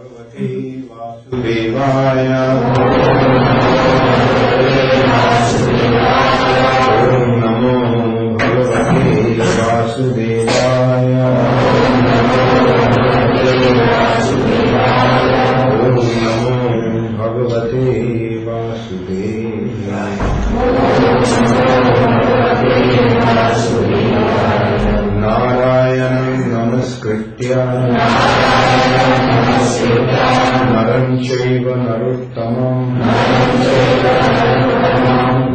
भगवते वासुदेवाय ओम नमो भगवते वासुदेवाय ओम नमो भगवते वासुदेवाय नारायणं नमस्कृत्य नरं चैव नरोत्तमं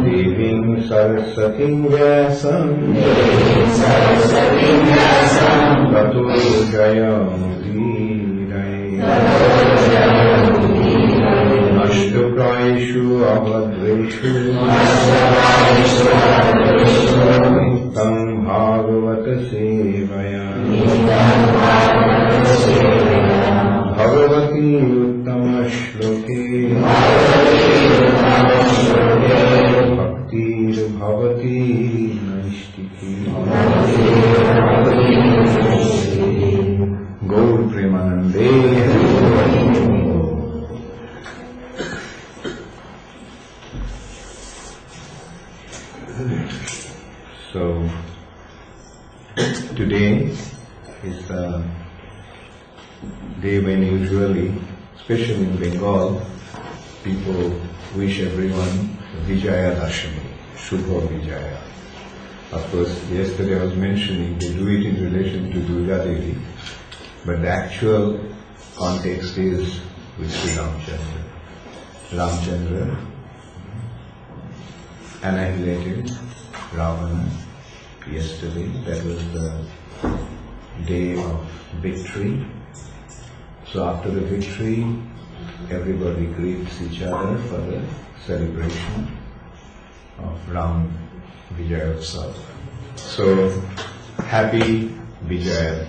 देवीं सरस्वतीं व्यासं ततो जयमुदीरये अष्टप्रायेषु अभद्रेषु नित्यं भागवत सेवया भगवती उत्तम श्लोके भक्तिर्भवती नैष्टिकी गौर प्रेमानंदे। So today is the day when usually, especially in Bengal, people wish everyone Vijaya Dashami, Shubha Vijaya. Of course, yesterday I was mentioning they do it in relation to Durga Devi, but the actual context is with Sri Ramchandra. Ramchandra annihilated Ravana yesterday. That was the day of victory. So after the victory, everybody greets each other for the celebration of Ram Vijaya Utsav. So happy Vijaya.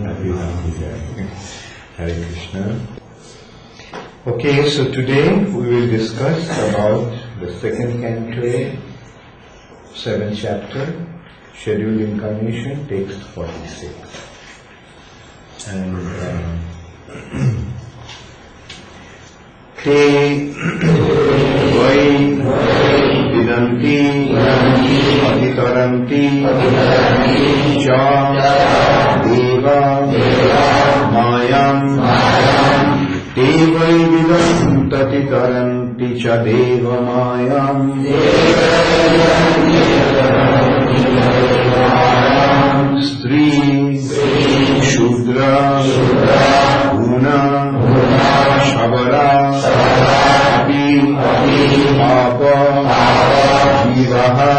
Happy Ram Vijaya. Hare Krishna. Okay, so today we will discuss about the second canto, 7th chapter, Scheduled Incarnation, text 46. And te vai vidanti aditaranti cha deva mayam te vai vidanti taranti cha deva mayam Stri Shudra Guna Shabara Api Papa Jivaha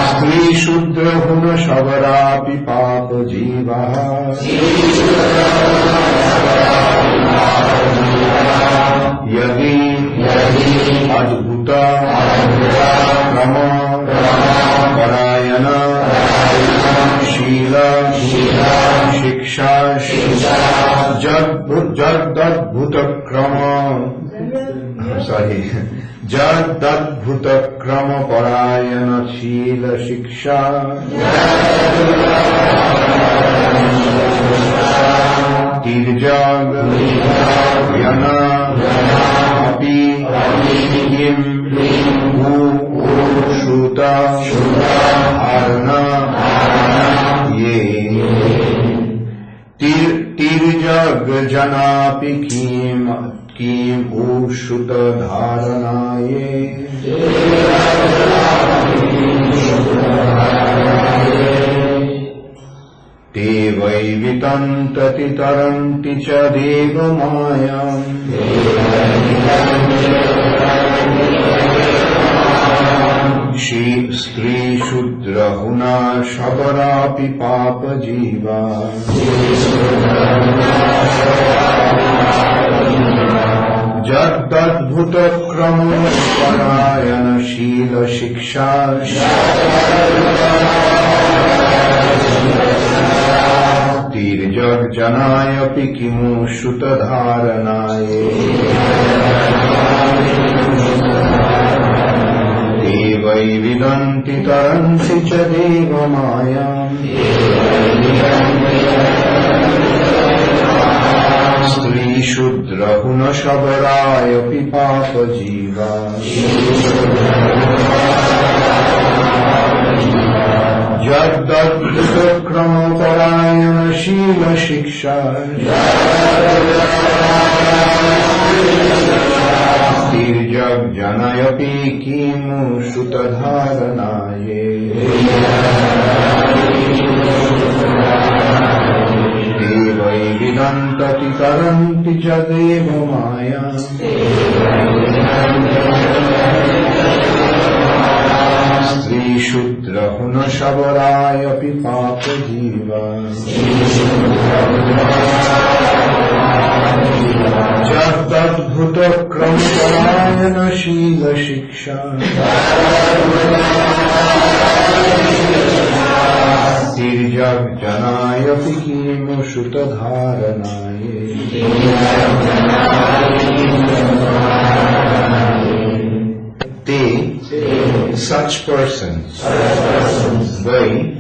Stri Shudra Guna Shabara Api Papa Jivaha Yadi Adbhuta Rama Parayana Shila Shiksha Jadadbhuta Krama Jadadbhuta Krama Parayana Shila Shiksha Tirjag Yana Api Kim Shruta Arna Ye Tirjag Janapi Kim Shruta Dharanaye Te vai vitantati taranti cha deva mayam Shri Stri Shudra Guna Shabarapi Papa Jiva Jadadbhuta Krama Parayana Shila Shiksha Tirjag Janaya Pikimu Shuta Dharanaye Devai Vidanti Taranti Cha Deva Mayam Hunashavaraya Pipapa Jiva Jagdadkramaparayana Shila Shiksha Tirjag Janayapi Kimu Shutadharanaye Devai Vidantati Taranti Jadeva Maya Sri Shudra Hunashavaraya Pipapa Jiva Jagdadbhuta Kramaparayana Shila Shiksha Tirjag Janaya Pikimu Shutadharanaye They, such persons, they,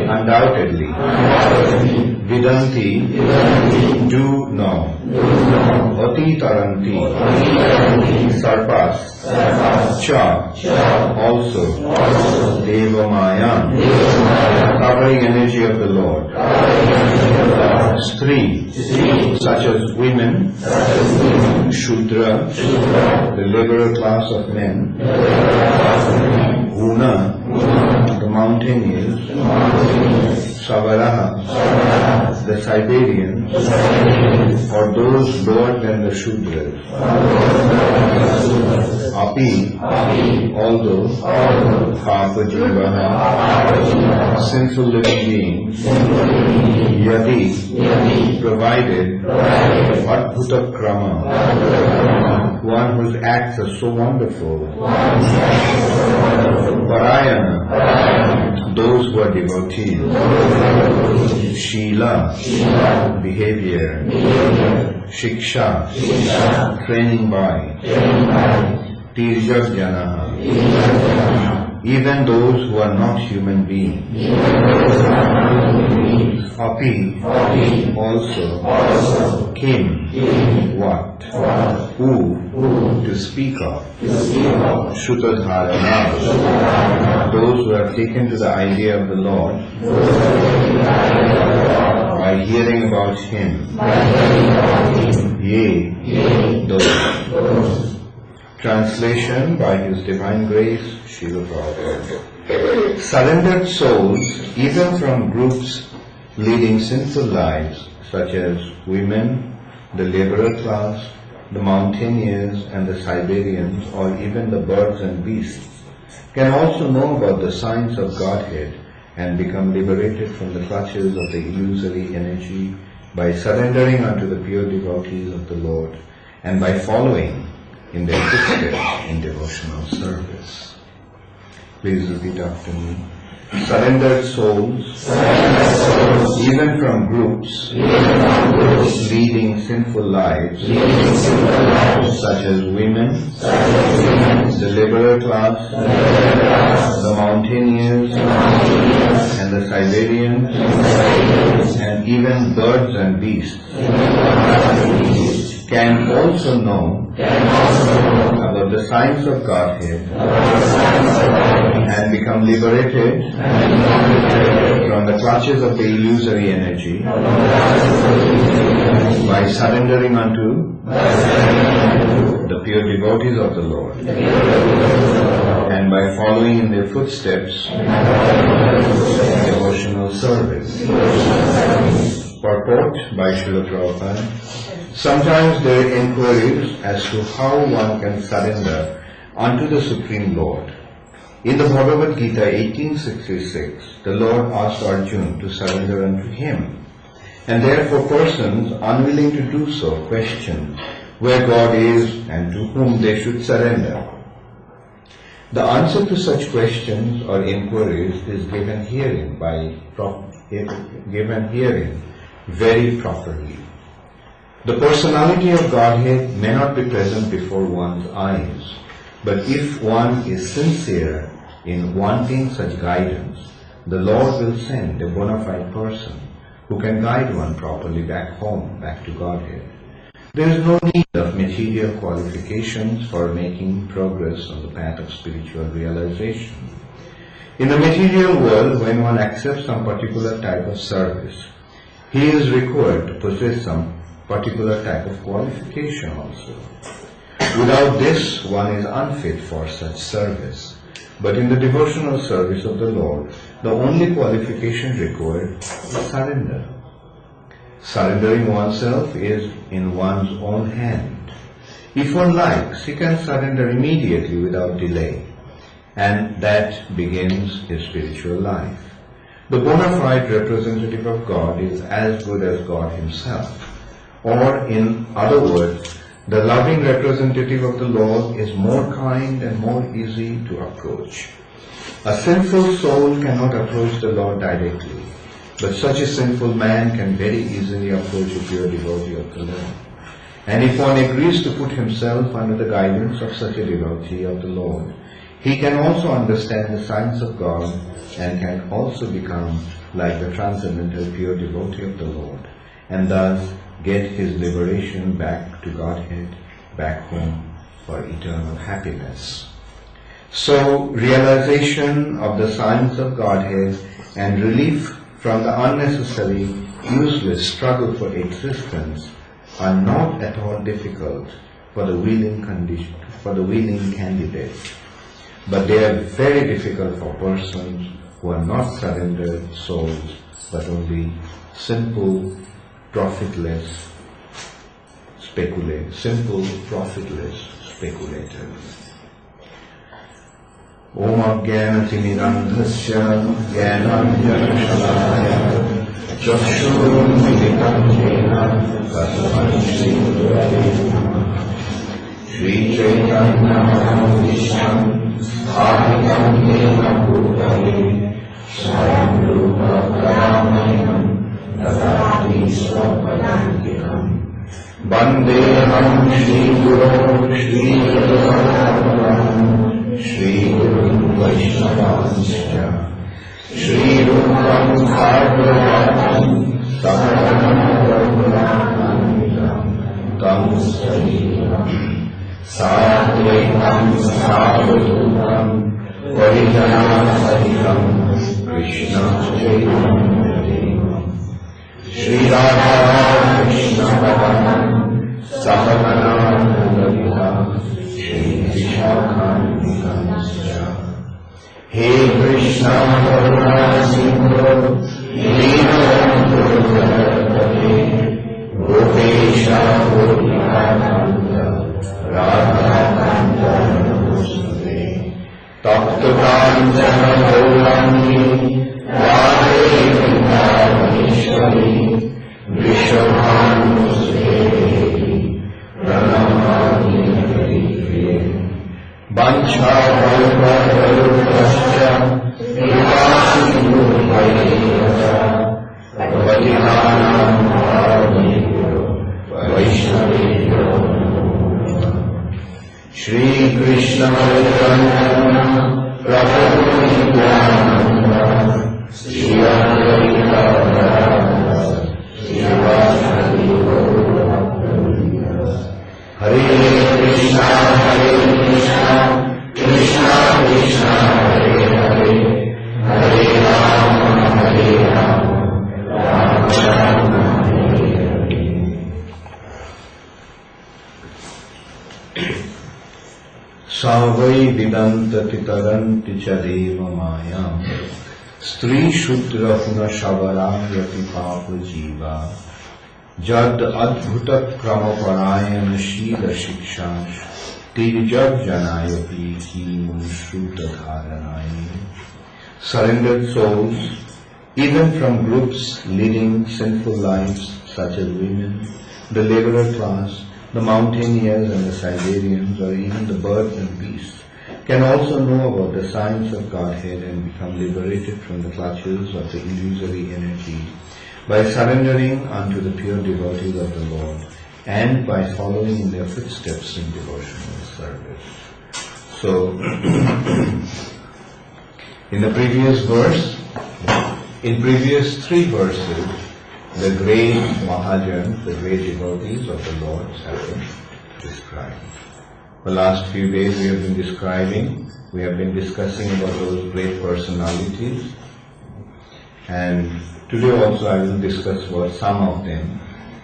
undoubtedly, Vidanti, do know, Ati Taranti, surpass, Cha, also, Deva Maya, covering energy of the Lord, Stri, such as women, Shudra, the liberal class of men, Guna, the mountaineers, Savaraha, the Siberians, or those lower than the Shudras. Api, although, Papa Jivaha, sinful living beings, Yadi, provided, Adbhuta Krama, one whose acts are so wonderful, Parayana, those who are devotees, Shila, behavior, Shiksha, training by, Tirjak Janaha, even those who are not human beings. Api, also, Kim, what, who, to speak of, Shutadharana, those who have taken to the idea of the Lord by hearing about Him. Yea, those. Translation by His Divine Grace, Srila Prabhupada. Surrendered souls, even from groups leading sinful lives, such as women, the laborer class, the mountaineers and the Siberians, or even the birds and beasts, can also know about the signs of Godhead and become liberated from the clutches of the illusory energy by surrendering unto the pure devotees of the Lord and by following in their footsteps in devotional service. Please repeat after me. Surrendered souls, even from groups leading sinful lives, such as women, the liberal class, the mountaineers, and the Siberians, and even birds and beasts, can also know about the signs of Godhead and become liberated from the clutches of the illusory energy by surrendering unto the pure devotees of the Lord and by following in their footsteps in devotional service. Purport by Srila Prabhupada. Sometimes there are inquiries as to how one can surrender unto the Supreme Lord. In the Bhagavad Gita 18:66, the Lord asked Arjuna to surrender unto Him, and therefore persons unwilling to do so question where God is and to whom they should surrender. The answer to such questions or inquiries is given herein very properly. The personality of Godhead may not be present before one's eyes, but if one is sincere in wanting such guidance, the Lord will send a bona fide person who can guide one properly back home, back to Godhead. There is no need of material qualifications for making progress on the path of spiritual realization. In the material world, when one accepts some particular type of service, he is required to possess some particular type of qualification also. Without this, one is unfit for such service. But in the devotional service of the Lord, the only qualification required is surrender. Surrendering oneself is in one's own hand. If one likes, he can surrender immediately without delay, and that begins his spiritual life. The bona fide representative of God is as good as God himself, or in other words, the loving representative of the Lord is more kind and more easy to approach. A sinful soul cannot approach the Lord directly, but such a sinful man can very easily approach a pure devotee of the Lord. And if one agrees to put himself under the guidance of such a devotee of the Lord, he can also understand the signs of God and can also become like the transcendental pure devotee of the Lord, and thus get his liberation back to Godhead, back home for eternal happiness. So, realization of the signs of Godhead and relief from the unnecessary, useless struggle for existence are not at all difficult for the willing candidates, but they are very difficult for persons who are not surrendered souls, but only simple, profitless speculators. Om Ajnana-timirandhasya Jnananjana-shalakaya Chakshurunmilitam Jena Tasmai Shri-Gurave Namah. Shri Chaitanya Mahavishnam Sthapitam Yena Bhutale Swayam Rupa Karamayam Dadati Swapadantikam Vandeham Shri Guru Shri Radharam Shri Guru Vaishnavanscha Shri Rupam Bhagavatam Saharanam Raghunatham Tam Sarivam Sadvaitam Sadhutam Varijanasahitam Krishna Chaitanya Shri Radha Krishna Bhagavan Sahagana Lalita Shri Vishakhanikansya He Krishna Karuna Sindhu Leelantu Jagate Gopesha Gopikakanta Radha Kanta Namaste Tapta Kanchana Gaurangi Radhe Vrindavaneshwari Vrishabhanusudevi Pranamami Haripriye Vancha-kalpa-tarubhascha Kripa-sindhu-bhairava Patitanam Pavanebhyo Vaishnavebhyo Namo Namah. Shri Krishna Chaitanya Prabhu Nityananda Shri Advaita Gadadhara Srivasadi Gaura-bhakta-vrinda. Hare Krishna Krishna Krishna Hare Hare Hare Rama Rama Rama Hare Hare. Savai vidantati taranti cha deva mayam Stri Shudra Puna Shavaram Yati Papa Jiva Jad Adbhutat Kramaparayana Shila Shikshash Tirijab Janayapi Ki Munshruta Dharanayi. Surrendered souls, even from groups leading sinful lives such as women, the laborer class, the mountaineers and the Siberians, or even the birds and beasts, can also know about the signs of Godhead and become liberated from the clutches of the illusory energy by surrendering unto the pure devotees of the Lord and by following in their footsteps in devotional service. So, in the previous verse, in previous 3 verses, the great Mahajans, the great devotees of the Lord have been described. The last few days we have been discussing about those great personalities, and today also I will discuss about some of them.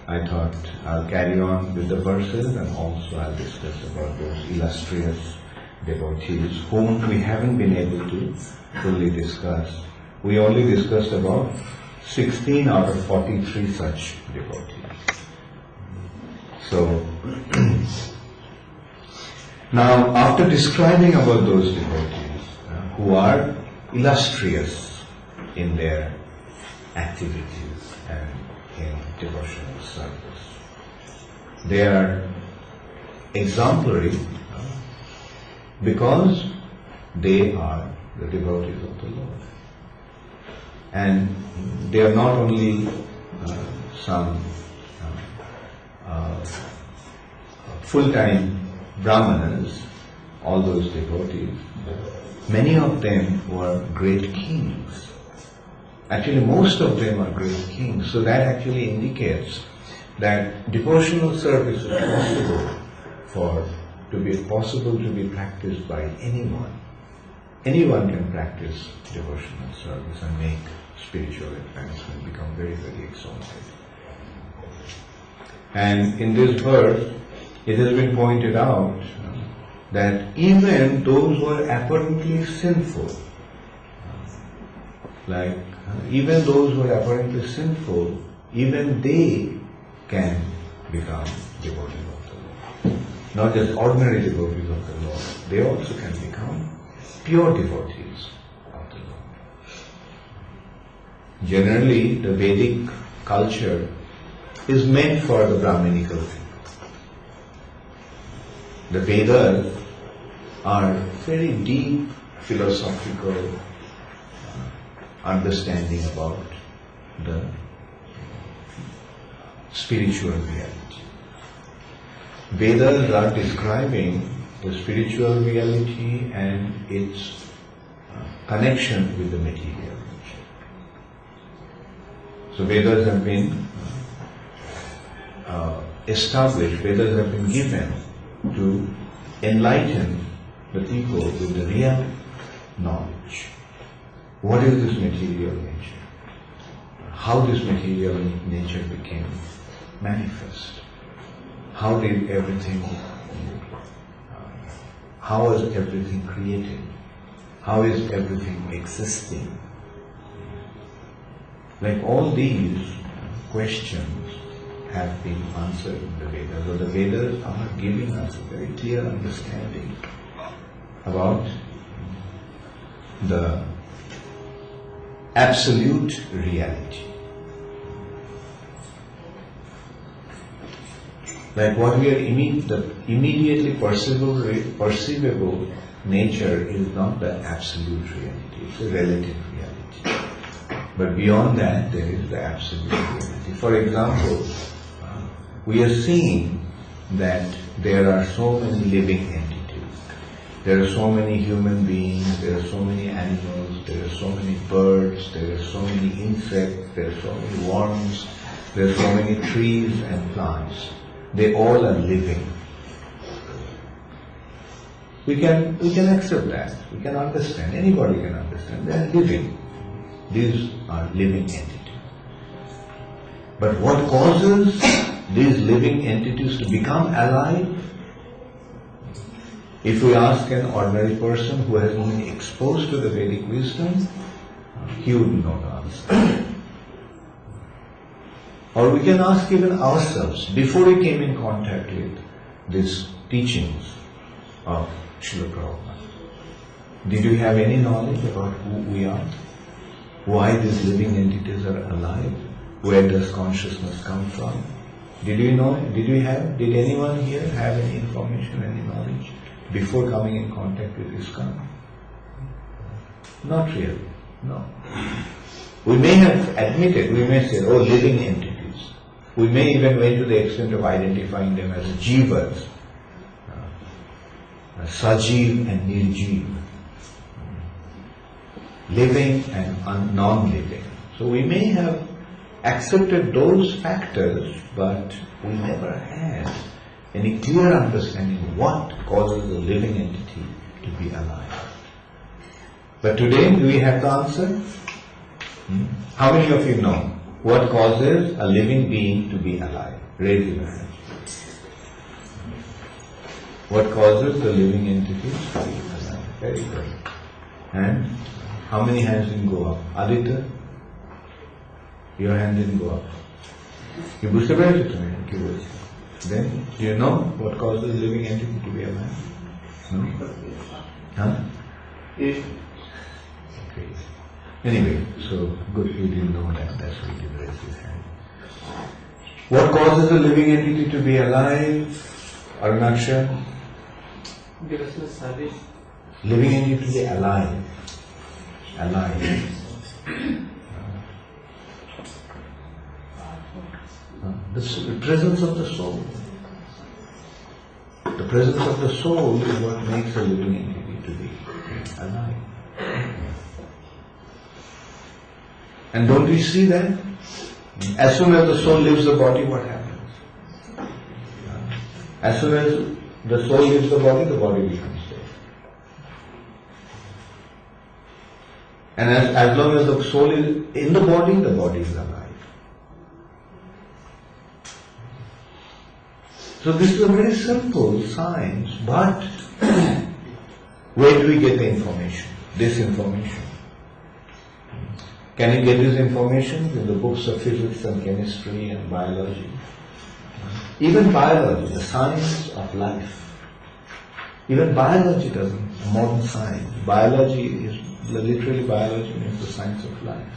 I thought I'll carry on with the verses and also I'll discuss about those illustrious devotees whom we haven't been able to fully discuss. We only discussed about 16 out of 43 such devotees. So, now after describing about those devotees who are illustrious in their activities and in devotional service, they are exemplary because they are the devotees of the Lord. And they are not only some full-time Brahmanas, all those devotees, many of them were great kings. Actually, most of them are great kings. So that actually indicates that devotional service is possible to be practiced by anyone. Anyone can practice devotional service and make spiritual advancement, become very, very exalted. And in this verse, it has been pointed out that even those who are apparently sinful, even those who are apparently sinful, even they can become devotees of the Lord. Not just ordinary devotees of the Lord, they also can become pure devotees of the Lord. Generally, the Vedic culture is meant for the Brahminical people. The Vedas are very deep philosophical understanding about the spiritual reality. Vedas are describing the spiritual reality and its connection with the material nature. So Vedas have been established, Vedas have been given to enlighten the people with the real knowledge. What is this material nature? How this material nature became manifest? How did everything, how was everything created? How is everything existing? Like all these questions have been answered in the Vedas. So the Vedas are giving us a very clear understanding about the absolute reality. Like what we are the immediately perceivable nature is not the absolute reality, it's a relative reality. But beyond that, there is the absolute reality. For example, we are seeing that there are so many living entities. There are so many human beings, there are so many animals, there are so many birds, there are so many insects, there are so many worms, there are so many trees and plants. They all are living. We can accept that. We can understand. Anybody can understand. They are living. These are living entities. But what causes these living entities to become alive? If we ask an ordinary person who has been exposed to the Vedic wisdom, he would not answer. Or we can ask even ourselves, before we came in contact with these teachings of Srila Prabhupada, did you have any knowledge about who we are? Why these living entities are alive? Where does consciousness come from? Did you know? Did anyone here have any information, any knowledge before coming in contact with ISKCON? Not really, no. We may have admitted, we may say, oh, living entities. We may even went to the extent of identifying them as jivas, sajiv and nirjiv, living and non-living. So we may have accepted those factors, but we never had any clear understanding what causes a living entity to be alive. But today, do we have the answer? How many of you know what causes a living being to be alive? Raise your hand. What causes the living entity to be alive? Very good. And how many hands didn't go up? Aditya? Your hand didn't go up. You boosted it. Then, do you know what causes a living entity to be alive? No? Huh? Okay. Anyway, so good you didn't know that. That's why you did raise his hand. What causes a living entity to be alive? Arunaksha? Living entity to be alive. Alive. The presence of the soul. The presence of the soul is what makes a living entity to be alive. And don't we see that? As soon as the soul leaves the body, what happens? As soon as the soul leaves the body becomes dead. And as long as the soul is in the body is alive. So this is a very simple science, but where do we get the information? This information. Can you get this information in the books of physics and chemistry and biology? Even biology, the science of life. Even biology doesn't, modern science. Biology is, literally biology means the science of life.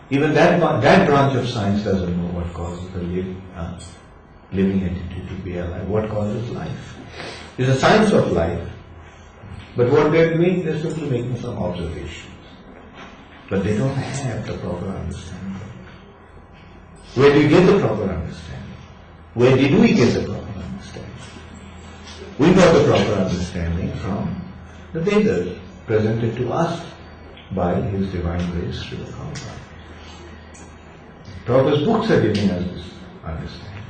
Even that branch of science doesn't know what causes the living entity to be alive. What causes life? It's a science of life. But what they're doing, they're simply making some observations. But they don't have the proper understanding. Where do you get the proper understanding? Where did we get the proper understanding? We got the proper understanding from the Vedas, presented to us by His Divine Grace, Srila Prabhupada. Prabhupada's books are giving us this understanding.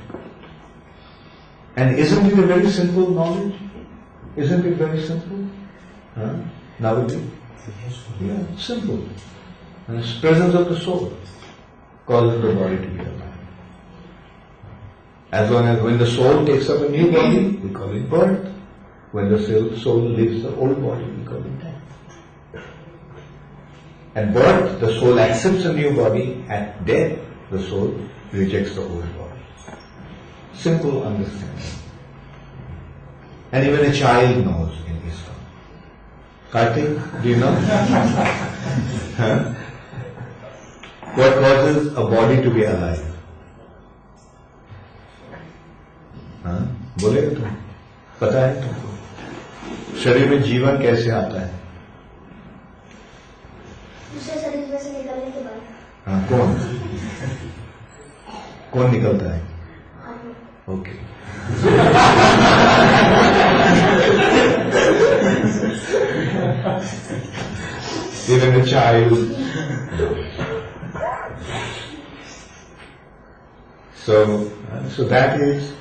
And isn't it a very simple knowledge? Isn't it very simple? Nowadays? Yeah, simple. And it's presence of the soul causes the body to be alive. As long as when the soul takes up a new body, we call it birth. When the soul leaves the old body, we call it death. At birth, the soul accepts a new body. At death, the soul rejects the old body. Simple understanding. And even a child knows in ISKCON. Kartik, do you know? What causes a body to be alive? बोलेगा तुम? पता है तुमको? शरीर में जीवन कैसे आता है? दूसरे शरीर में से निकलने के बाद. कौन निकलता है? Okay. Even a child. So that is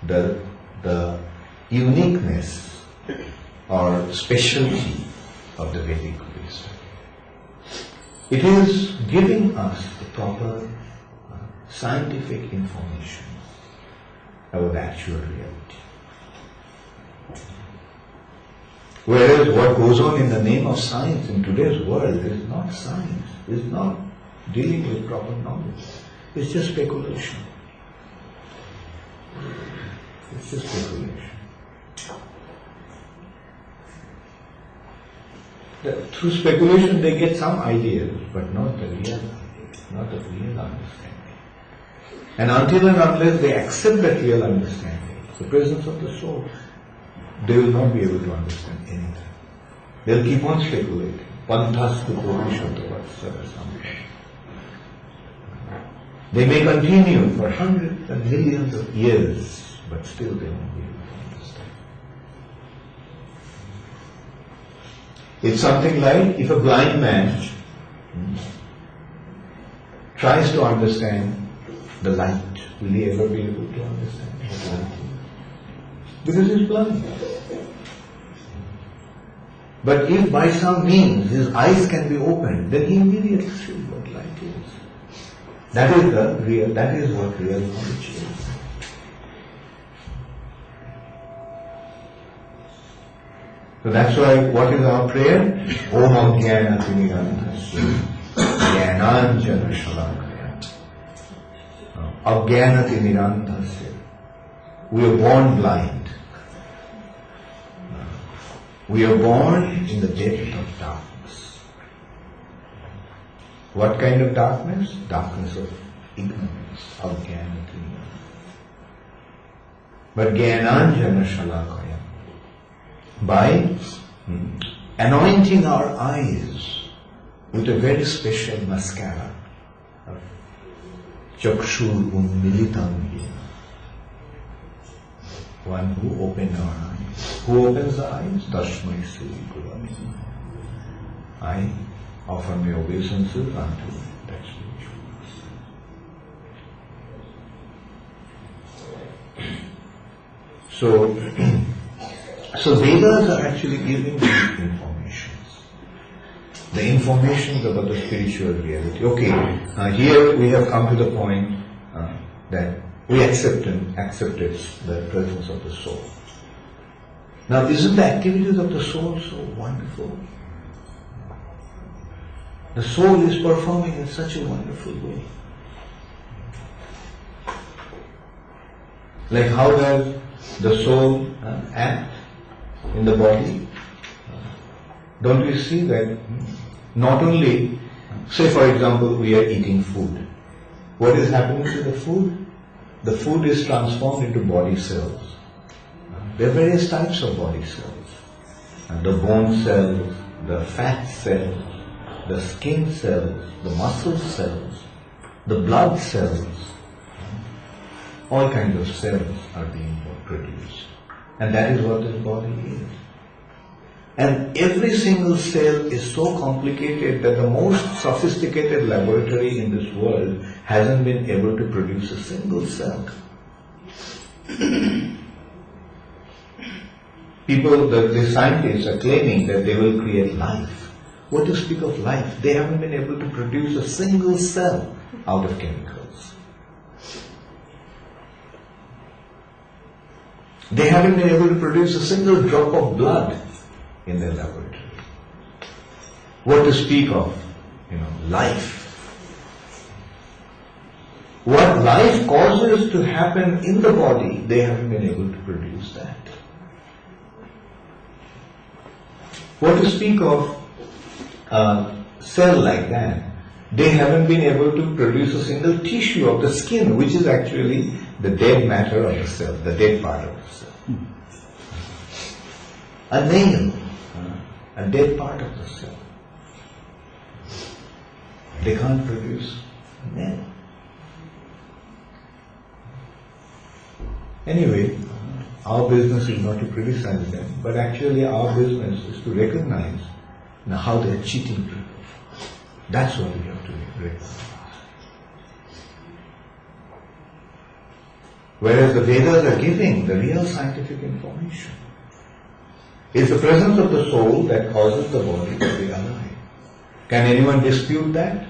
the uniqueness or specialty of the Vedic wisdom. It is giving us the proper scientific information about actual reality. Whereas what goes on in the name of science in today's world is not science, is not dealing with proper knowledge. It's just speculation. It's just speculation. Through speculation they get some ideas, but not the real ideas, not the real understanding. And until and unless they accept that real understanding, the presence of the soul, they will not be able to understand anything. They'll keep on speculating. Pantastu Purushottavatsara something. They may continue for hundreds and millions of years, but still they won't be able to understand. It's something like if a blind man tries to understand the light, will he ever be able to understand what light is? Because he's blind. But if by some means his eyes can be opened, then he immediately sees what light is. That is what real knowledge is. So that's why, what is our prayer? Om Ajnanati Mirandhasya Jnananjana Shalakaya. Ajnanati Mirandhasya. We are born blind. We are born in the depth of darkness. What kind of darkness? Darkness of ignorance, Ajnanati. But Jnananjana Shalakaya. By anointing our eyes with a very special mascara of Chakshur Unmilitam Yena. One who opened our eyes. Who opens the eyes? Tasmai Sri Gurave. I offer my obeisances unto that spiritual master. So Vedas are actually giving these informations. The informations about the spiritual reality. Okay, here we have come to the point that we accepted the presence of the soul. Now, isn't the activities of the soul so wonderful? The soul is performing in such a wonderful way. Like how does the soul act in the body? Don't we see that not only, say for example, we are eating food. What is happening to the food? The food is transformed into body cells. There are various types of body cells. The bone cells, the fat cells, the skin cells, the muscle cells, the blood cells. All kinds of cells are being produced. And that is what this body is. And every single cell is so complicated that the most sophisticated laboratory in this world hasn't been able to produce a single cell. People, the scientists are claiming that they will create life. What to speak of life? They haven't been able to produce a single cell out of chemicals. They haven't been able to produce a single drop of blood in their laboratory. What to speak of, life. What life causes to happen in the body, they haven't been able to produce that. What to speak of a cell like that? They haven't been able to produce a single tissue of the skin, which is actually the dead matter of the cell, the dead part of the cell. A nail, a dead part of the cell. They can't produce a nail. Anyway, our business is not to criticize them, but actually our business is to recognize how they are cheating people. That's what we have to recognize. Whereas the Vedas are giving the real scientific information. It's the presence of the soul that causes the body to be alive. Can anyone dispute that?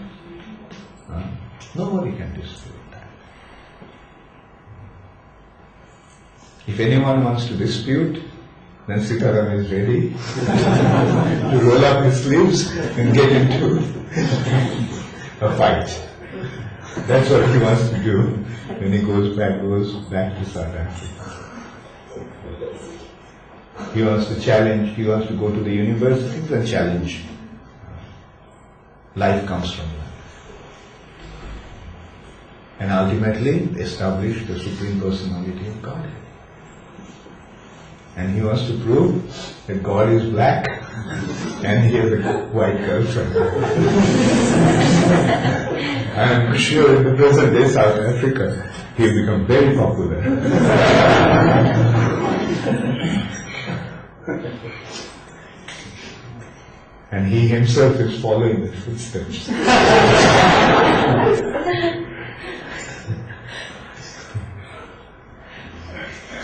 Nobody can dispute that. If anyone wants to dispute, then Sitaram is ready to roll up his sleeves and get into a fight. That's what he wants to do when he goes back to South Africa. He wants to challenge, he wants to go to the universities and challenge. Life comes from life. And ultimately establish the Supreme Personality of Godhead. And he wants to prove that God is black and he has a white girlfriend. I am sure in the present day South Africa, he will become very popular. And he himself is following the footsteps.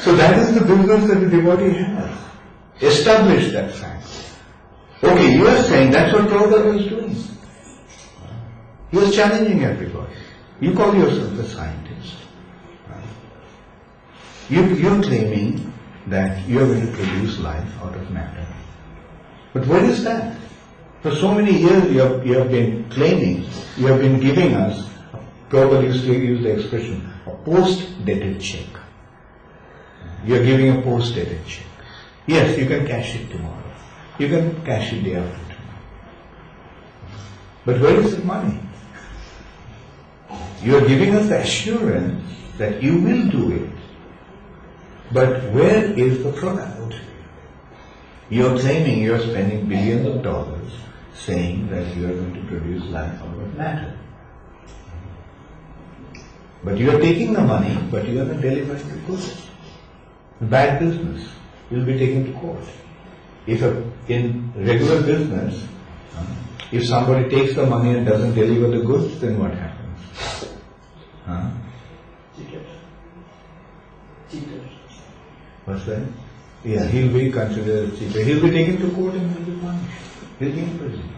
So that is the business that the devotee has. Establish that fact. Okay, you are saying that's what Prabhupada was doing. He was challenging everybody. You call yourself a scientist. You're claiming that you're going to produce life out of matter. But what is that? For so many years you have been claiming, you have been giving us, Prabhupada used to use the expression, a post-dated check. You're giving a post-dated check. Yes, you can cash it tomorrow. You can cash it day after tomorrow. But where is the money? You are giving us the assurance that you will do it. But where is the product? You are claiming you are spending billions of dollars saying that you are going to produce life out of matter. But you are taking the money, but you are not delivering the goods. Bad business. You will be taken to court. In regular business, if somebody takes the money and doesn't deliver the goods, then what happens? Cheater. What's that? Yeah, he'll be considered a cheater. He'll be taken to court and he'll be punished. He'll be imprisoned.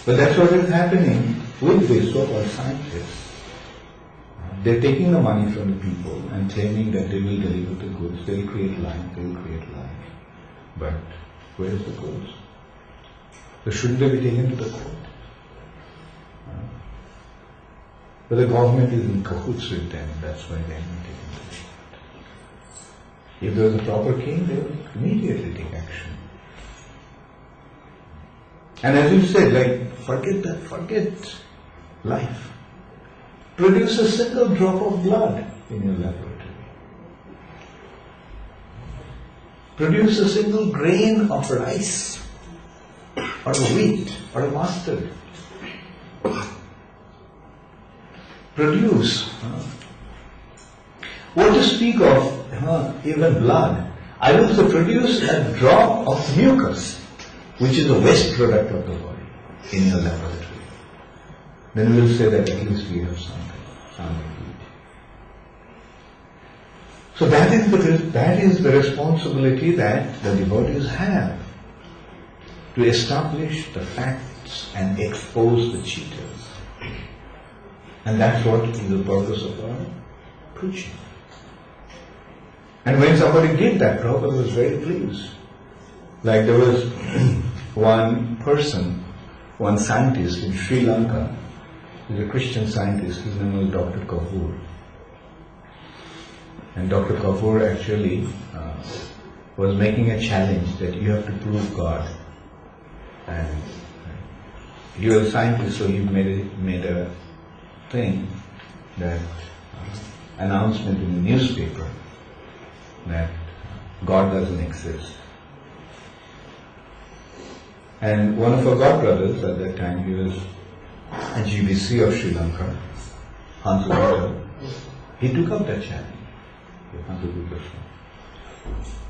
But that's what is happening with these so-called scientists. They're taking the money from the people and claiming that they will deliver the goods, they will create life, they will create life. But where is the goods? So shouldn't they be taken to the court? But the government is in cahoots with them, that's why they are not taken to the court. If there was a proper king, they would immediately take action. And as you said, forget life. Produce a single drop of blood in your laboratory. Produce a single grain of rice, or a wheat, or a mustard. Produce. What to speak of even blood? I will also produce a drop of mucus, which is a waste product of the body, in your laboratory. Then we will say that at least we have something to eat. So that is the responsibility that the devotees have, to establish the facts and expose the cheaters. And that's what is the purpose of our preaching. And when somebody did that, Prabhupada was very pleased. Like there was one scientist in Sri Lanka. He's a Christian scientist, his name was Dr. Kapoor. And Dr. Kapoor actually was making a challenge that you have to prove God. And he was a scientist, so he made a thing, that announcement in the newspaper that God doesn't exist. And one of our godbrothers at that time, he was a GBC of Sri Lanka, Hansa, he took up that challenge.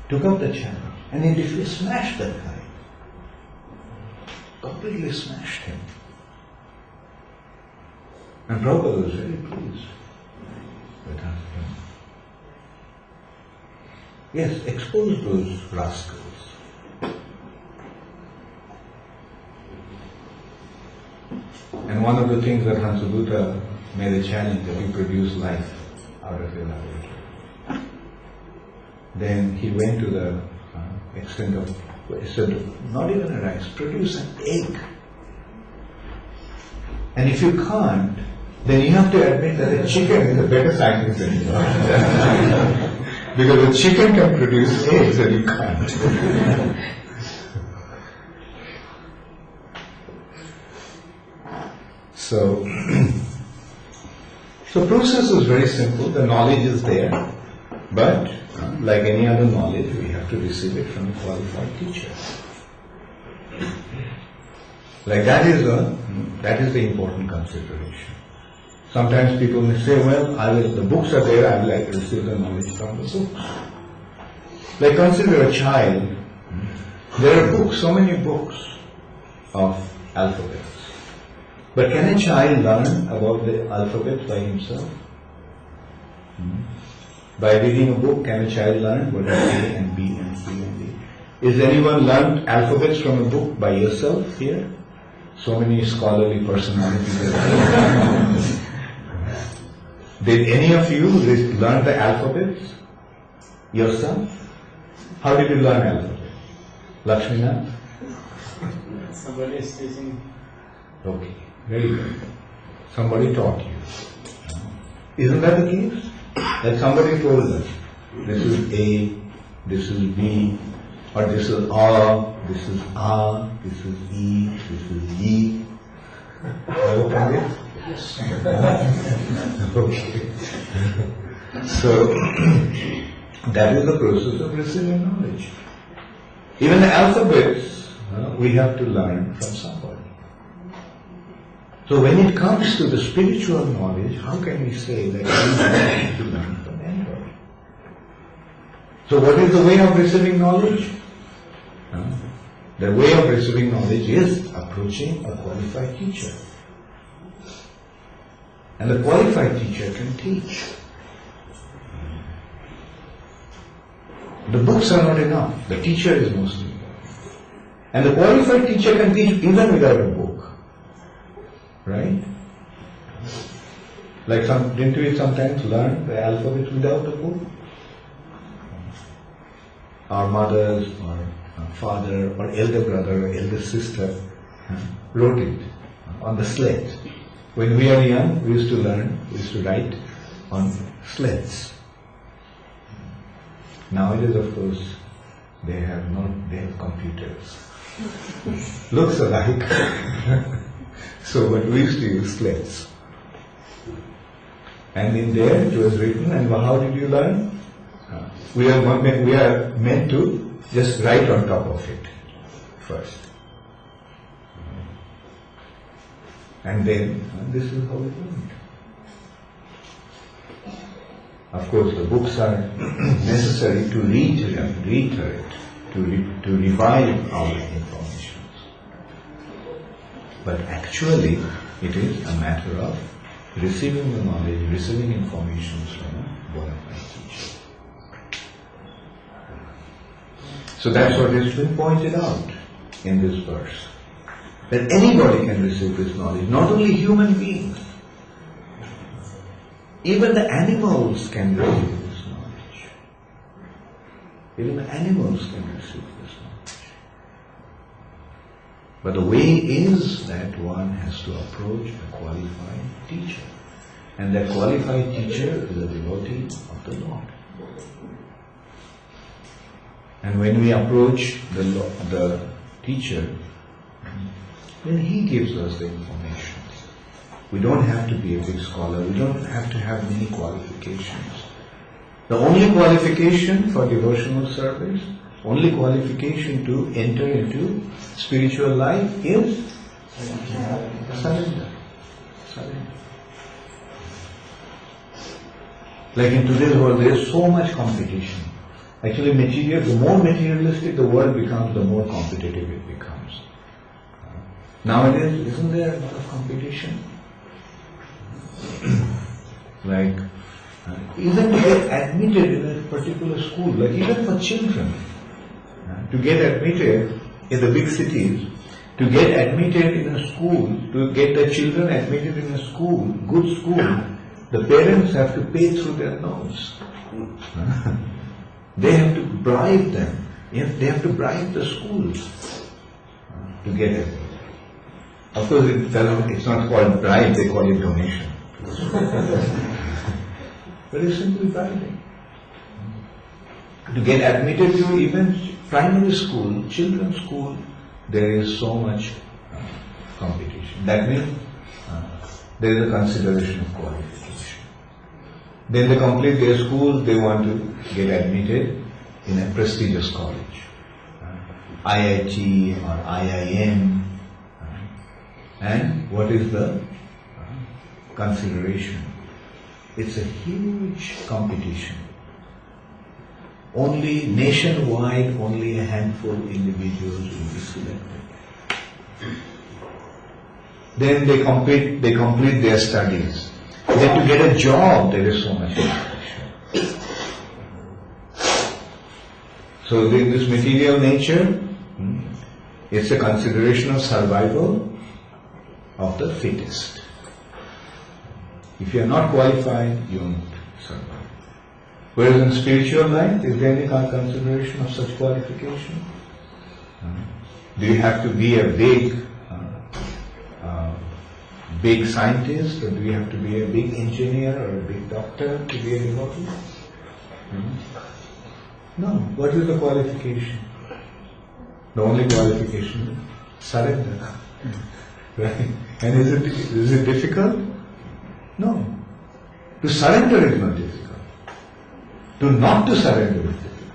Took up the challenge and he smashed that guy. Completely smashed him. And Prabhupada was very pleased with him. Yes, expose those rascals. And one of the things that Hansa made a challenge, that he produced life out of your laboratory. Then he went to the extent of, instead of not even a rice, produce an egg. And if you can't, then you have to admit that a chicken is a better scientist than you are. Because a chicken can produce eggs and you can't. So process is very simple, the knowledge is there, but like any other knowledge, we have to receive it from a qualified teacher. Like that is the important consideration. Sometimes people may say, well, the books are there, I would like to receive the knowledge from the books. Like consider a child There are books, so many books of alphabets. But can a child learn about the alphabet by himself? By reading a book, can a child learn what is A and B and C and D? Is anyone learned alphabets from a book by yourself here? So many scholarly personalities. Did any of you learn the alphabets yourself? How did you learn alphabet? Lakshminath? Somebody is teaching. Okay, very good. Somebody taught you. Isn't that the case? That somebody told us, this is A, this is B, or this is A, this is A, this is E, this is E. Have you found it? Yes. Okay. So, that is the process of receiving knowledge. Even the alphabets, we have to learn from somebody. So when it comes to the spiritual knowledge, how can we say that we have to learn from anybody? So what is the way of receiving knowledge? The way of receiving knowledge is approaching a qualified teacher. And the qualified teacher can teach. The books are not enough. The teacher is most important. And the qualified teacher can teach even without a book. Right? Like didn't we sometimes learn the alphabet without a book? Our mothers or our father or elder brother or elder sister wrote it on the slate. When we are young, we used to write on slates. Nowadays, of course, they have computers. Looks alike. So, but we used to use slates. And in there it was written, and how did you learn? We are meant to just write on top of it first. And then, this is how we learn. Of course, the books are necessary to reiterate, to revive our information. But actually, it is a matter of receiving the knowledge, receiving information from a bona fide teacher. So that's what has been pointed out in this verse. That anybody can receive this knowledge, not only human beings. Even the animals can receive this knowledge. Even the animals can receive this knowledge. But the way is that one has to approach a qualified teacher. And that qualified teacher is a devotee of the Lord. And when we approach the teacher, then he gives us the information. We don't have to be a big scholar. We don't have to have many qualifications. The only qualification for devotional service, only qualification to enter into spiritual life is surrender. Surrender. Like in today's world, there is so much competition. Actually, the more materialistic the world becomes, the more competitive it becomes. Nowadays, isn't there a lot of competition? Like, even to get admitted in a particular school, like even for children, to get admitted in the big cities, to get admitted in a school, to get the children admitted in a school, good school, the parents have to pay through their nose. They have to bribe them. They have to bribe the schools to get admitted. Of course, it's not called bribe, they call it donation. But it's simply bribing. To get admitted to even primary school, children's school, there is so much competition. That means there is a consideration of qualification. Then they complete their school, they want to get admitted in a prestigious college. IIT or IIM. And what is the consideration? It's a huge competition. only nationwide, only a handful of individuals will be selected. Then they complete their studies. Then to get a job, there is so much competition. So in this material nature, it's a consideration of survival of the fittest. If you are not qualified, you won't survive. Whereas in spiritual life, is there any consideration of such qualification? Do you have to be a big scientist, or do you have to be a big engineer or a big doctor to be a devotee? No. What is the qualification? The only qualification is surrender. Right? And is it difficult? No. To surrender is not difficult. To not to surrender is difficult.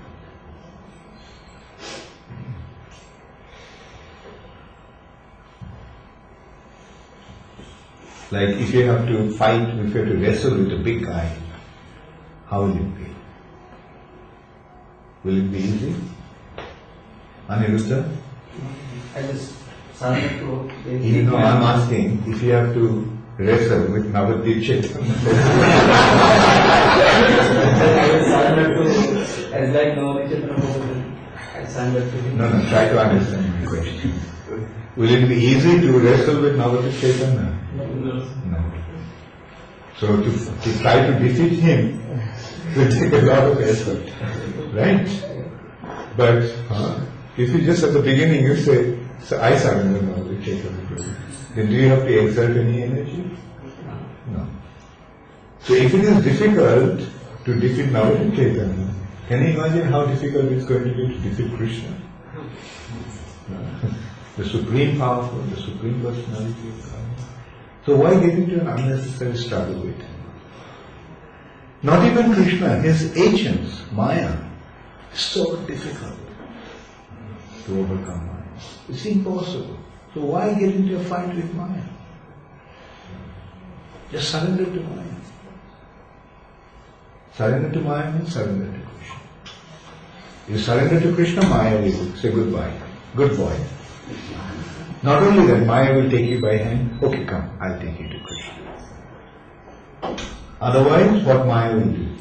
Like if you have to fight, if you have to wrestle with a big guy, how will it be? Will it be easy? Aniruddha? I just surrender to I'm asking, if you have to wrestle with Navadip Chaitanya. I will surrender to, as like Navadip Chaitanya, I surrender to him. No, try to understand my question. Will it be easy to wrestle with Navadip Chaitanya? No. So to try to defeat him will take a lot of effort. Right? But if you just at the beginning you say, so I surrender Navadip Chaitanya, then do you have to exert any energy? No. So if it is difficult to defeat Navadip Chaitanya, can you imagine how difficult it's going to be to defeat Krishna? The supreme powerful, the supreme personality of God. So why get into an unnecessary struggle with him? Not even Krishna, his agents, Maya, so difficult to overcome Maya. It's impossible. So why get into a fight with Maya? Just surrender to Maya. Surrender to Maya means surrender to Krishna. You surrender to Krishna, Maya will say goodbye. Good boy. Not only that, Maya will take you by hand. Okay, come, I'll take you to Krishna. Otherwise, what Maya will do?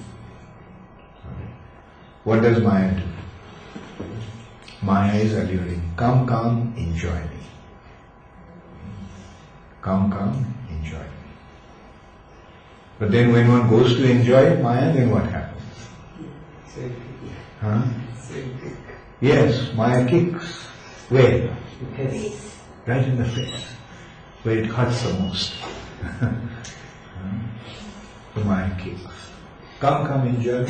What does Maya do? Maya is alluring. Come, enjoy me. Come, enjoy me. But then when one goes to enjoy Maya, then what happens? Huh? Yes, Maya kicks. Where? Right in the face, where it hurts the most. The Maya kicks. Come, enjoy.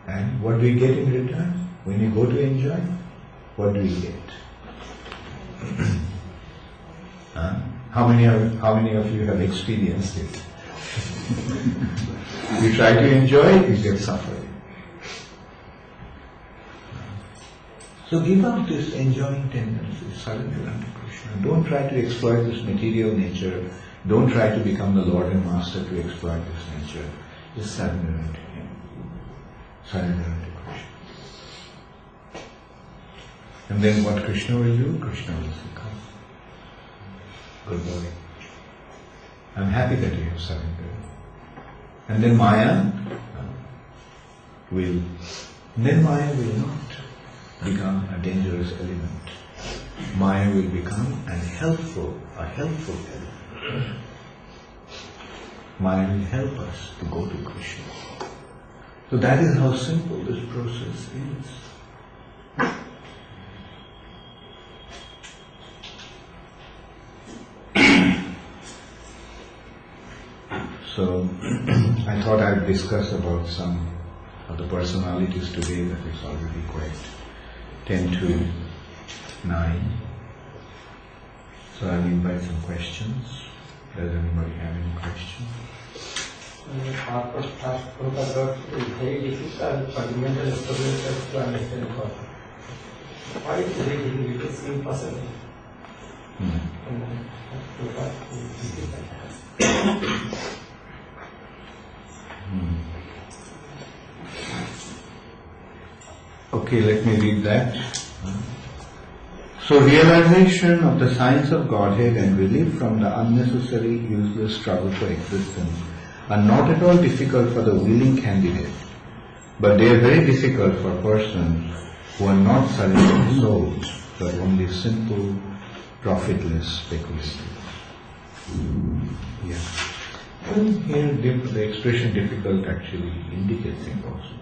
And what do we get in return? When you go to enjoy, what do we get? How many of you have experienced it? You try to enjoy it, you get suffering. So give up this enjoying tendency, surrender unto Krishna. Don't try to exploit this material nature. Don't try to become the Lord and Master to exploit this nature. Just surrender unto Him. Surrender unto Krishna. And then what Krishna will do? Krishna will say, come. Good boy. I'm happy that you have surrendered. And then Maya will not become a dangerous element. Maya will become a helpful element. Maya will help us to go to Krishna. So that is how simple this process is. So I thought I'd discuss about some of the personalities today. That is already quite 10 to 9. So I'll invite some questions. Does anybody have any questions? Our first paragraph is very difficult for the mental stability to understand God. Why is it very difficult? It's impossible. Okay, let me read that. So realization of the science of Godhead and relief from the unnecessary, useless struggle for existence are not at all difficult for the willing candidate, but they are very difficult for persons who are not surrendered souls, but only simple, profitless speculators. Yeah. And here the expression difficult actually indicates impossible.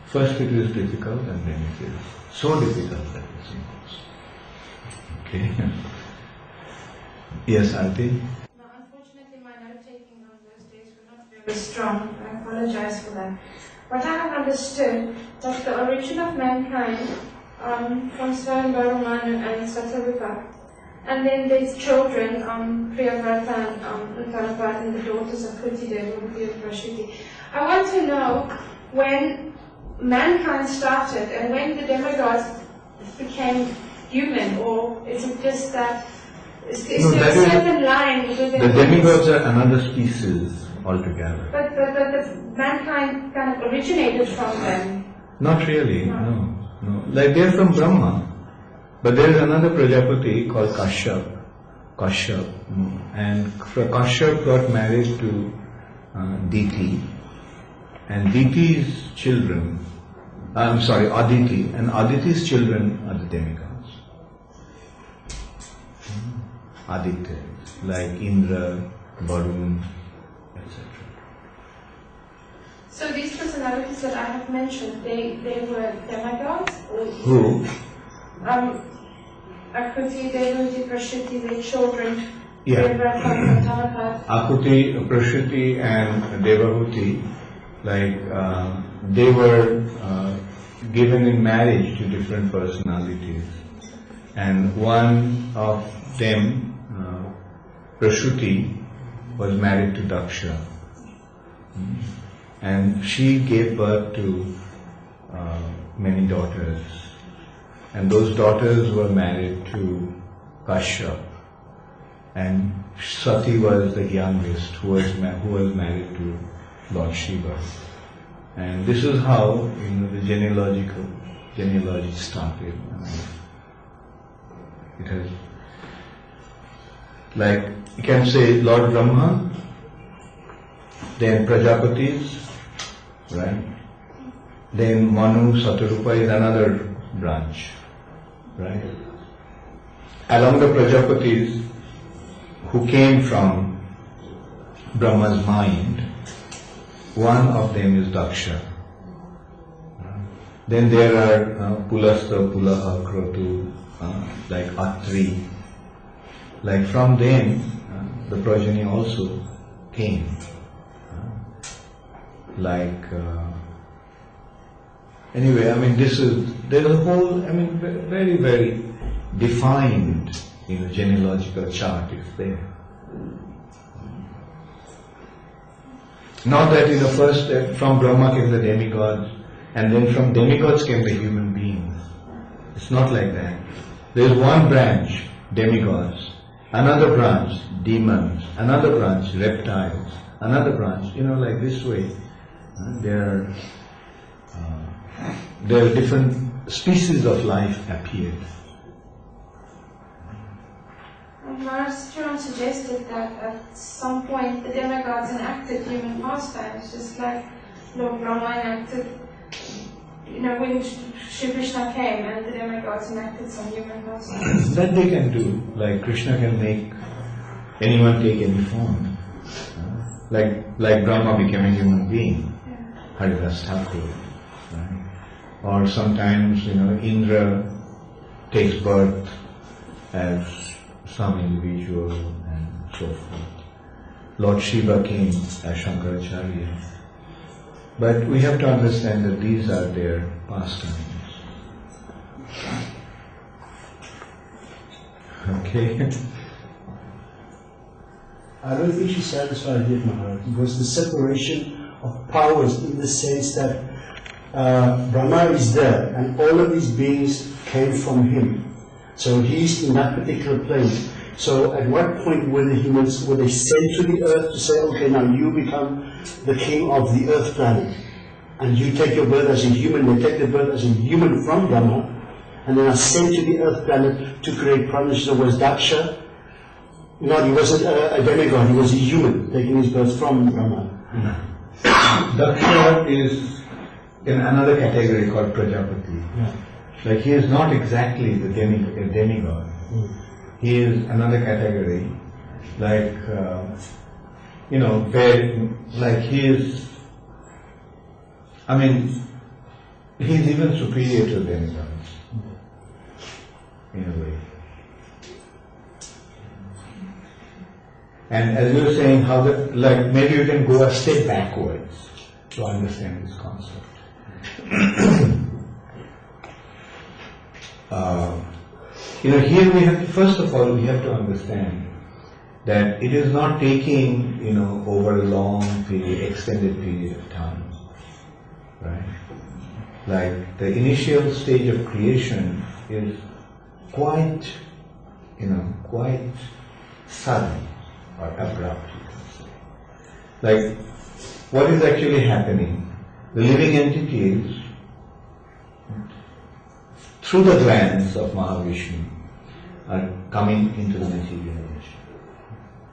First it is difficult and then it is so difficult that it's impossible. Okay. Yes, Auntie? No, unfortunately my note-taking on those days were not very strong. I apologize for that. What I have understood that the origin of mankind from Srimad Bhagavatam and Satyarupa, and then there's children, Priyavrata and Uttarapat, and the daughters of Kuti, Devahuti and Prasuti. I want to know when mankind started and when the demigods became human, or is it just that is there a certain line within the demigods are another species altogether. But mankind kind of originated from them. Not really, no. Like they're from Brahma, but there is another Prajapati called Kashyap, and Kashyap got married to Diti, and Diti's children, Aditi, and Aditi's children are the demigods. Aditya, like Indra, Varun, etc. So these personalities that I have mentioned, they were demigods? Or Who? Akuti, Devahuti, Prasuti, their children. Yeah. Akuti, Akuti, Prasuti and Devahuti, like they were given in marriage to different personalities, and one of them, Prasuti, was married to Daksha, and she gave birth to many daughters, and those daughters were married to Kashyap, and Sati was the youngest who was married to Lord Shiva. And this is how the genealogy started. It has, like you can say Lord Brahma, then Prajapatis, right? Then Manu, Satyarupa is another branch, right? Along the Prajapatis who came from Brahma's mind, one of them is Daksha. Then there are Pulastha, Pulaha, Krotu, like Atri. Like from them, the progeny also came. Anyway, there's a whole, very, very defined, genealogical chart is there. Not that in the first step, from Brahma came the demigods, and then from demigods came the human beings. It's not like that. There's one branch, demigods, another branch, demons, another branch, reptiles, another branch, like this way. There are different species of life appeared. Maharaj Charan suggested that at some point the demigods enacted human pastimes, just like Lord Brahma enacted, when Shri Krishna came and the demigods enacted some human pastimes. That they can do. Like Krishna can make anyone take any form. Like Brahma became a human being. Haridas Thakur. Right? Or sometimes, Indra takes birth as some individual and so forth. Lord Shiva came as Shankaracharya. But we have to understand that these are their pastimes. Okay? I don't think she's satisfied yet, Maharaj, because the separation of powers in the sense that Brahma is there and all of these beings came from him. So he's in that particular place. So at what point were the humans, were they sent to the earth to say, okay, now you become the king of the earth planet? and you take your birth as a human, they take their birth as a human from Brahma, and then are sent to the earth planet to create planets. So was Daksha, he wasn't a demigod, he was a human, taking his birth from Brahma. Daksha is in another category called Prajapati. Yeah. Like he is not exactly the demigod. He is another category, like, where, like he is, he's even superior to demigods, in a way. And as you were saying, maybe you can go a step backwards to understand this concept. Here we have to, first of all, we have to understand that it is not taking, over a long period, extended period of time, right? Like the initial stage of creation is quite sudden or abrupt, you can say. Like, what is actually happening? The living entities, through the glands of Mahavishnu, are coming into the material age.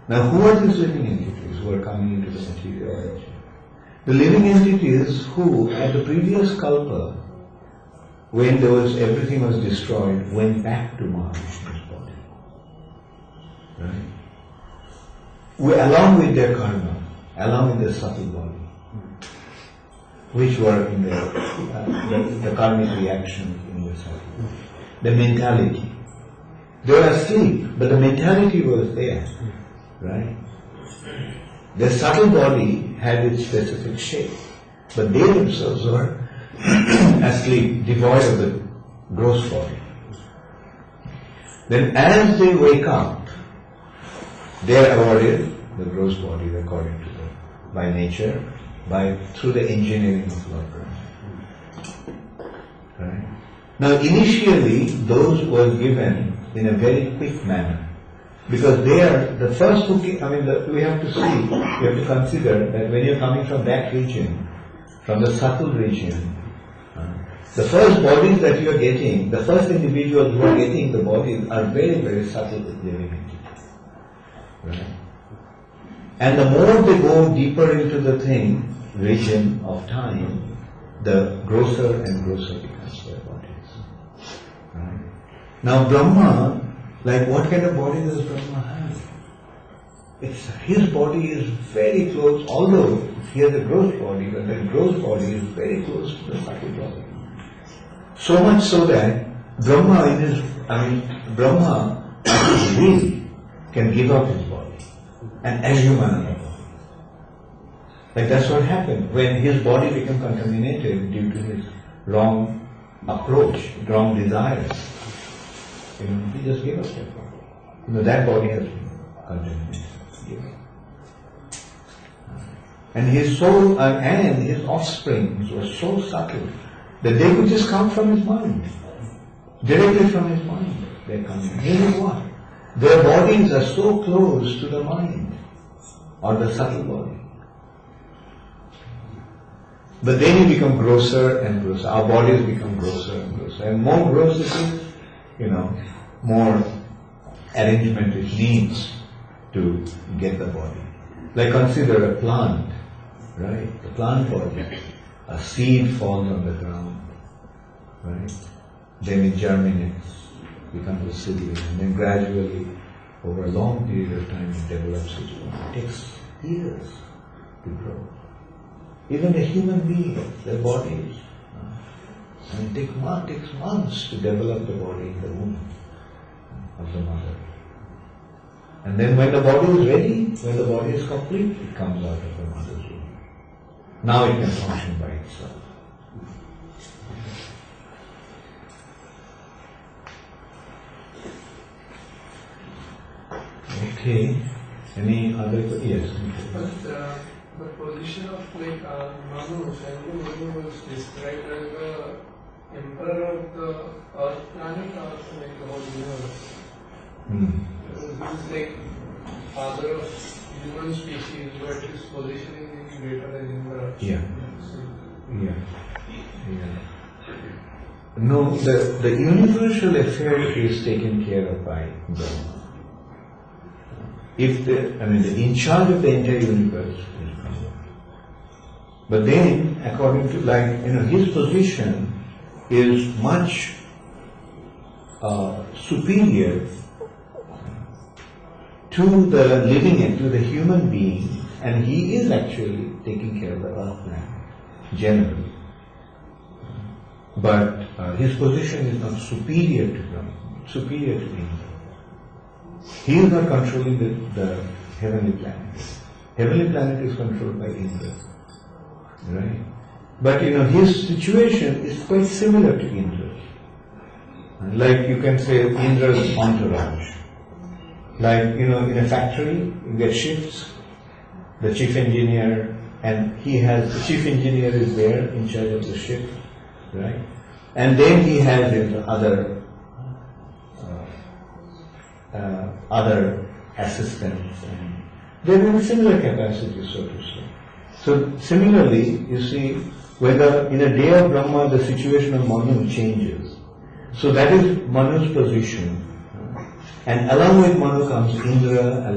Now, who are these living entities who are coming into the material age? The living entities who, at the previous kalpa, when everything was destroyed, went back to Mahavishnu's body. Right? Along with their karma, along with their subtle body, which were in the karmic reaction in the subtle. The mentality. They were asleep, but the mentality was there. Right? Their subtle body had its specific shape, but they themselves were asleep, devoid of the gross body. Then as they wake up, they are awarded the gross body according to by nature, through the engineering of Lord Brahma. Right? Now initially those were given in a very quick manner. Because they are the first we have to consider that when you're coming from that region, from the subtle region, the first bodies that you are getting, the first individuals who are getting the bodies are very, very subtle living entities. Right? And the more they go deeper into the region of time, the grosser and grosser becomes their bodies. Right? Now Brahma, like what kind of body does Brahma have? His body is very close, although he has a gross body, but the gross body is very close to the subtle body. So much so that Brahma in his will can give up his body and assume another body. Like that's what happened when his body became contaminated due to his wrong approach, wrong desires. He just gave up that body. That body has been contaminated. And his soul and his offspring were so subtle that they could just come from his mind. Directly from his mind. They come in. You know what? Their bodies are so close to the mind or the subtle body. But then you become grosser and grosser. Our bodies become grosser and grosser. And more gross it is, more arrangement it needs to get the body. Like consider a plant, right? The plant body. A seed falls on the ground, right? Then it germinates, becomes a seedling, and then gradually, over a long period of time, it develops its body. It takes years to grow. Even a human being, their bodies, it takes months to develop the body in the womb of the mother. And then when the body is ready, when the body is complete, it comes out of the mother's womb. Now it can function by itself. Okay. Any other? Yes. But the position of Manu was described as the emperor of the earth planet or the whole universe. He is father of human species, but his position is greater than Indra. Yeah. So Yeah. No, the universal affair is taken care of by Brahma. If the in charge of the entire universe is Brahma. But then, according to his position is much superior to the living and to the human being, and he is actually taking care of the earth planet generally. But his position is not superior to Brahma, superior to Indra. He is not controlling the heavenly planet. Heavenly planet is controlled by Indra. Right? But his situation is quite similar to Indra's. Like you can say Indra's entourage. Like, in a factory, you get shifts, the chief engineer, and the chief engineer is there in charge of the shift, right? And then he has his other assistants, and they're in similar capacity, so to say. So similarly, you see, whether in a day of Brahma the situation of Manu changes. So that is Manu's position. And along with Manu comes Indra,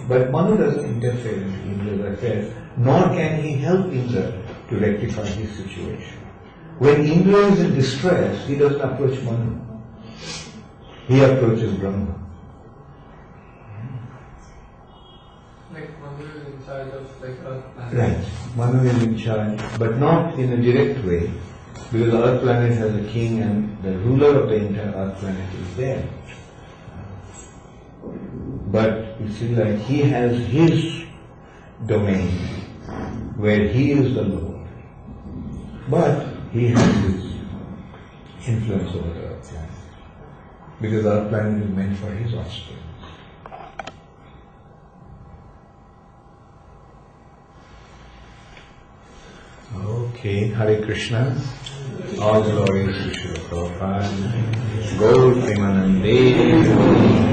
but Manu doesn't interfere in Indra's affairs, nor can he help Indra to rectify his situation. When Indra is in distress, he doesn't approach Manu. He approaches Brahma. Like Manu is in charge of Earth planet. Right. Manu is in charge, but not in a direct way, because the Earth planet has a king and the ruler of the entire Earth planet is there. But you see, he has his domain where he is the Lord. But he has his influence over the Earth planet, because the Earth planet is meant for his offspring. Okay, Hare Krishna. All glories to Srila Prabhupada. Gaur Premanande.